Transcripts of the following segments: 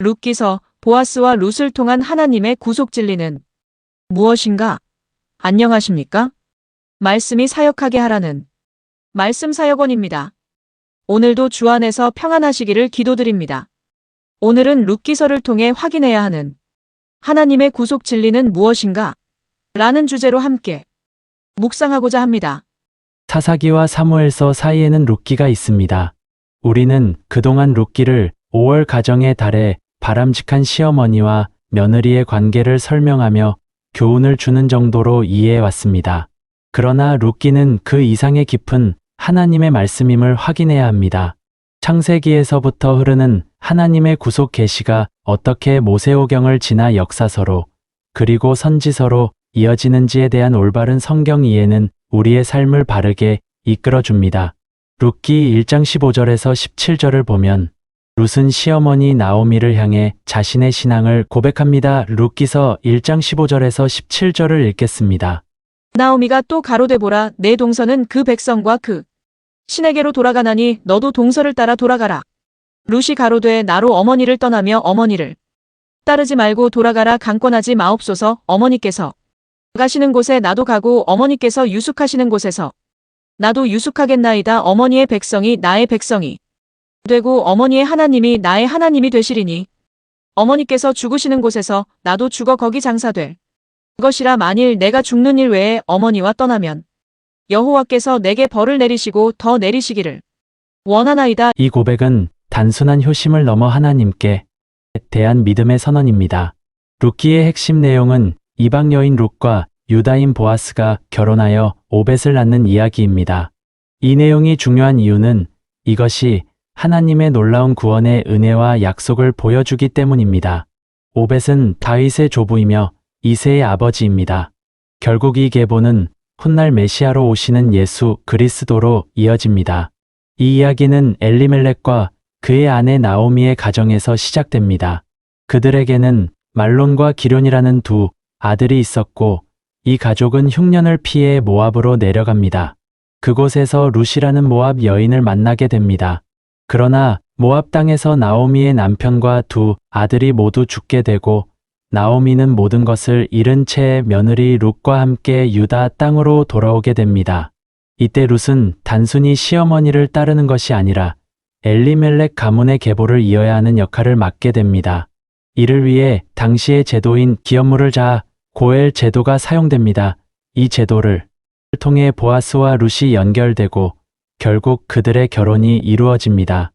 룻기서 보아스와 룻을 통한 하나님의 구속 진리는 무엇인가? 안녕하십니까? 말씀이 사역하게 하라는 말씀 사역원입니다. 오늘도 주 안에서 평안하시기를 기도드립니다. 오늘은 룻기서를 통해 확인해야 하는 하나님의 구속 진리는 무엇인가? 라는 주제로 함께 묵상하고자 합니다. 사사기와 사무엘서 사이에는 룻기가 있습니다. 우리는 그동안 룻기를 5월 가정의 달에 바람직한 시어머니와 며느리의 관계를 설명하며 교훈을 주는 정도로 이해해 왔습니다. 그러나 룻기는 그 이상의 깊은 하나님의 말씀임을 확인해야 합니다. 창세기에서부터 흐르는 하나님의 구속 계시가 어떻게 모세오경을 지나 역사서로 그리고 선지서로 이어지는지에 대한 올바른 성경 이해는 우리의 삶을 바르게 이끌어줍니다. 룻기 1장 15절에서 17절을 보면 룻은 시어머니 나오미를 향해 자신의 신앙을 고백합니다. 룻기서 1장 15절에서 17절을 읽겠습니다. 나오미가 또 가로되 보라, 내 동서는 그 백성과 그 신에게로 돌아가나니 너도 동서를 따라 돌아가라. 룻이 가로되 나로 어머니를 떠나며 어머니를 따르지 말고 돌아가라. 강권하지 마옵소서. 어머니께서 가시는 곳에 나도 가고 어머니께서 유숙하시는 곳에서 나도 유숙하겠나이다. 어머니의 백성이 나의 백성이 되고 어머니의 하나님이 나의 하나님이 되시리니 어머니께서 죽으시는 곳에서 나도 죽어 거기 장사될 것이라. 만일 내가 죽는 일 외에 어머니와 떠나면 여호와께서 내게 벌을 내리시고 더 내리시기를 원하나이다. 이 고백은 단순한 효심을 넘어 하나님께 대한 믿음의 선언입니다. 룻기의 핵심 내용은 이방 여인 룻과 유다인 보아스가 결혼하여 오벳을 낳는 이야기입니다. 이 내용이 중요한 이유는 이것이 하나님의 놀라운 구원의 은혜와 약속을 보여주기 때문입니다. 오벳은 다윗의 조부이며 이새의 아버지입니다. 결국 이 계보는 훗날 메시아로 오시는 예수 그리스도로 이어집니다. 이 이야기는 엘리멜렉과 그의 아내 나오미의 가정에서 시작됩니다. 그들에게는 말론과 기럯이라는 두 아들이 있었고 이 가족은 흉년을 피해 모압으로 내려갑니다. 그곳에서 룻이라는 모압 여인을 만나게 됩니다. 그러나 모압 땅에서 나오미의 남편과 두 아들이 모두 죽게 되고 나오미는 모든 것을 잃은 채 며느리 룻과 함께 유다 땅으로 돌아오게 됩니다. 이때 룻은 단순히 시어머니를 따르는 것이 아니라 엘리멜렉 가문의 계보를 이어야 하는 역할을 맡게 됩니다. 이를 위해 당시의 제도인 기업물을 자아 고엘 제도가 사용됩니다. 이 제도를 통해 보아스와 룻이 연결되고 결국 그들의 결혼이 이루어집니다.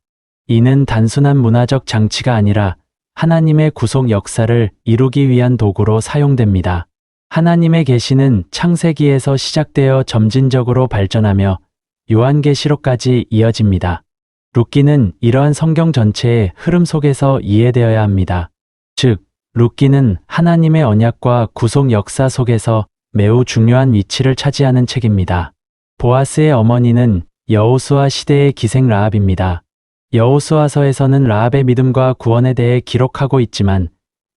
이는 단순한 문화적 장치가 아니라 하나님의 구속 역사를 이루기 위한 도구로 사용됩니다. 하나님의 계시는 창세기에서 시작되어 점진적으로 발전하며 요한계시록까지 이어집니다. 룻기는 이러한 성경 전체의 흐름 속에서 이해되어야 합니다. 즉, 룻기는 하나님의 언약과 구속 역사 속에서 매우 중요한 위치를 차지하는 책입니다. 보아스의 어머니는 여호수아 시대의 기생 라합입니다. 여호수아서에서는 라합의 믿음과 구원에 대해 기록하고 있지만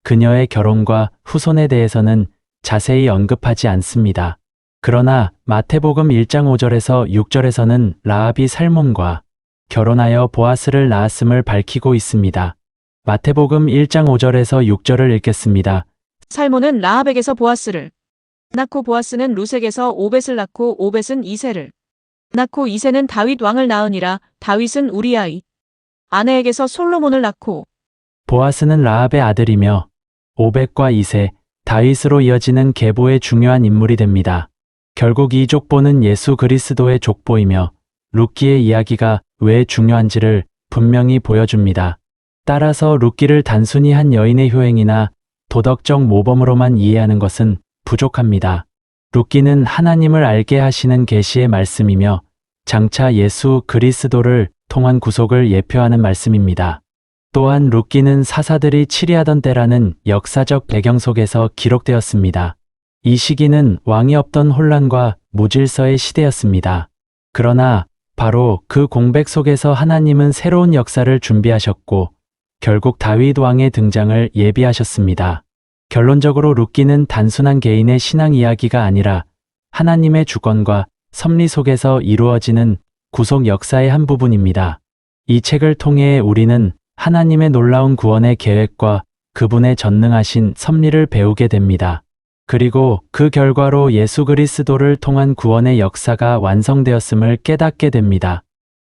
그녀의 결혼과 후손에 대해서는 자세히 언급하지 않습니다. 그러나 마태복음 1장 5절에서 6절에서는 라합이 살몬과 결혼하여 보아스를 낳았음을 밝히고 있습니다. 마태복음 1장 5절에서 6절을 읽겠습니다. 살몬은 라합에게서 보아스를 낳고 보아스는 룻에게서 오벳을 낳고 오벳은 이새를 낳고 이새는 다윗 왕을 낳으니라. 다윗은 우리아의 아내에게서 솔로몬을 낳고 보아스는 라합의 아들이며 오벳과 이새, 다윗으로 이어지는 계보의 중요한 인물이 됩니다. 결국 이 족보는 예수 그리스도의 족보이며 룻기의 이야기가 왜 중요한지를 분명히 보여줍니다. 따라서 룻기를 단순히 한 여인의 효행이나 도덕적 모범으로만 이해하는 것은 부족합니다. 룻기는 하나님을 알게 하시는 계시의 말씀이며 장차 예수 그리스도를 통한 구속을 예표하는 말씀입니다. 또한 룻기는 사사들이 치리하던 때라는 역사적 배경 속에서 기록되었습니다. 이 시기는 왕이 없던 혼란과 무질서의 시대였습니다. 그러나 바로 그 공백 속에서 하나님은 새로운 역사를 준비하셨고 결국 다윗 왕의 등장을 예비하셨습니다. 결론적으로 룻기는 단순한 개인의 신앙 이야기가 아니라 하나님의 주권과 섭리 속에서 이루어지는 구속 역사의 한 부분입니다. 이 책을 통해 우리는 하나님의 놀라운 구원의 계획과 그분의 전능하신 섭리를 배우게 됩니다. 그리고 그 결과로 예수 그리스도를 통한 구원의 역사가 완성되었음을 깨닫게 됩니다.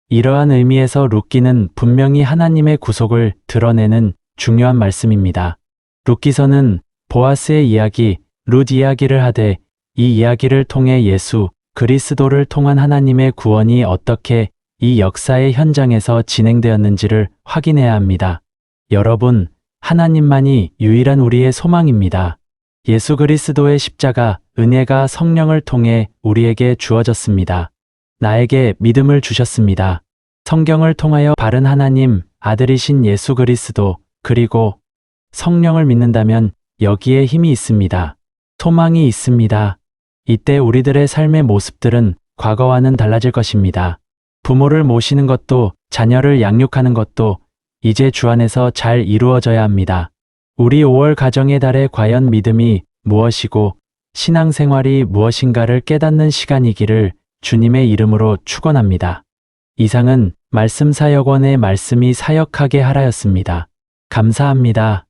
이러한 의미에서 룻기는 분명히 하나님의 구속을 드러내는 중요한 말씀입니다. 룻기서는 보아스의 이야기, 룻 이야기를 하되 이 이야기를 통해 예수 그리스도를 통한 하나님의 구원이 어떻게 이 역사의 현장에서 진행되었는지를 확인해야 합니다. 여러분, 하나님만이 유일한 우리의 소망입니다. 예수 그리스도의 십자가, 은혜가 성령을 통해 우리에게 주어졌습니다. 나에게 믿음을 주셨습니다. 성경을 통하여 바른 하나님, 아들이신 예수 그리스도, 그리고 성령을 믿는다면 여기에 힘이 있습니다. 소망이 있습니다. 이때 우리들의 삶의 모습들은 과거와는 달라질 것입니다. 부모를 모시는 것도, 자녀를 양육하는 것도 이제 주 안에서 잘 이루어져야 합니다. 우리 5월 가정의 달에 과연 믿음이 무엇이고 신앙생활이 무엇인가를 깨닫는 시간이기를 주님의 이름으로 축원합니다. 이상은 말씀 사역원의 말씀이 사역하게 하라였습니다. 감사합니다.